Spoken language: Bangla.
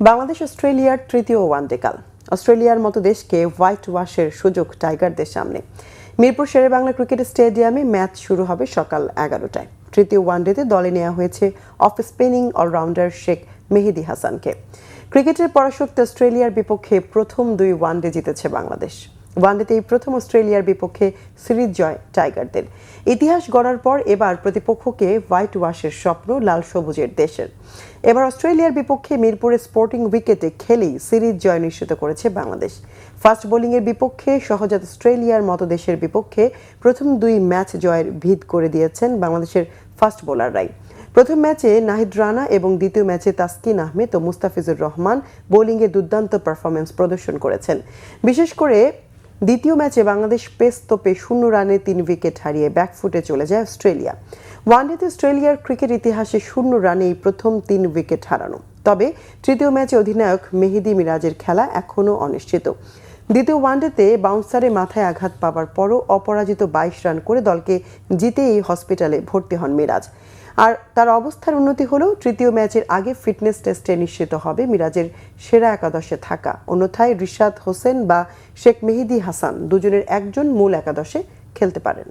বাংলাদেশ অস্ট্রেলিয়ার তৃতীয় ওয়ানডে কাল। অস্ট্রেলিয়ার মতো দেশকে হোয়াইট ওয়াশের সুযোগ টাইগারদের সামনে। মিরপুর শেরেবাংলা ক্রিকেট স্টেডিয়ামে ম্যাচ শুরু হবে সকাল 11টায়। তৃতীয় ওয়ানডেতে দলে নেওয়া হয়েছে অফ স্পিনিং অলরাউন্ডার শেখ মেহেদী হাসানকে। ক্রিকেটের পরাশক্তি অস্ট্রেলিয়ার বিপক্ষে প্রথম 2 ওয়ানডে জিতেছে বাংলাদেশ। ওয়ানডেতেই প্রথম অস্ট্রেলিয়ার বিপক্ষে সিরিজ জয় টাইগারদের। ইতিহাস গড়ার পর এবার প্রতিপক্ষকে হোয়াইট ওয়াশের স্বপ্ন লাল সবুজের দেশের। এবার অস্ট্রেলিয়ার বিপক্ষে মিরপুরে স্পোর্টিং উইকেটে খেলেই সিরিজ জয় নিশ্চিত করেছে বাংলাদেশ। ফাস্ট বোলিংয়ের বিপক্ষে সহজাত অস্ট্রেলিয়ার মতো দেশের বিপক্ষে প্রথম 2 ম্যাচ জয়ের ভিত করে দিয়েছেন বাংলাদেশের ফাস্ট বোলাররাই। প্রথম ম্যাচে নাহিদ রানা এবং দ্বিতীয় ম্যাচে তাসকিন আহমেদ ও মুস্তাফিজুর রহমান বোলিংয়ে দুর্দান্ত পারফরমেন্স প্রদর্শন করেছেন। বিশেষ করে দ্বিতীয় ম্যাচে বাংলাদেশ পেস তোপে 0 রানে 3 উইকেট হারিয়ে ব্যাকফুটে চলে যায় অস্ট্রেলিয়া। ওয়ানডেতে অস্ট্রেলিয়ার ক্রিকেট ইতিহাসে 0 রানেই প্রথম 3 উইকেট হারানো। তবে তৃতীয় ম্যাচে অধিনায়ক মেহেদী মিরাজের খেলা এখনও অনিশ্চিত। দ্বিতীয় ওয়ানডেতে বাউন্সারে মাথায় আঘাত পাওয়ার পরও অপরাজিত 22 রান করে দলকে জিতেই হসপিটালে ভর্তি হন মিরাজ। আর তার অবস্থার উন্নতি হলেও তৃতীয় ম্যাচের আগে ফিটনেস টেস্টে নিশ্চিত হবে মিরাজের সেরা একাদশে থাকা। অন্যথায় রিশাদ হোসেন বা শেখ মেহেদী হাসান দুজনের একজন মূল একাদশে খেলতে পারেন।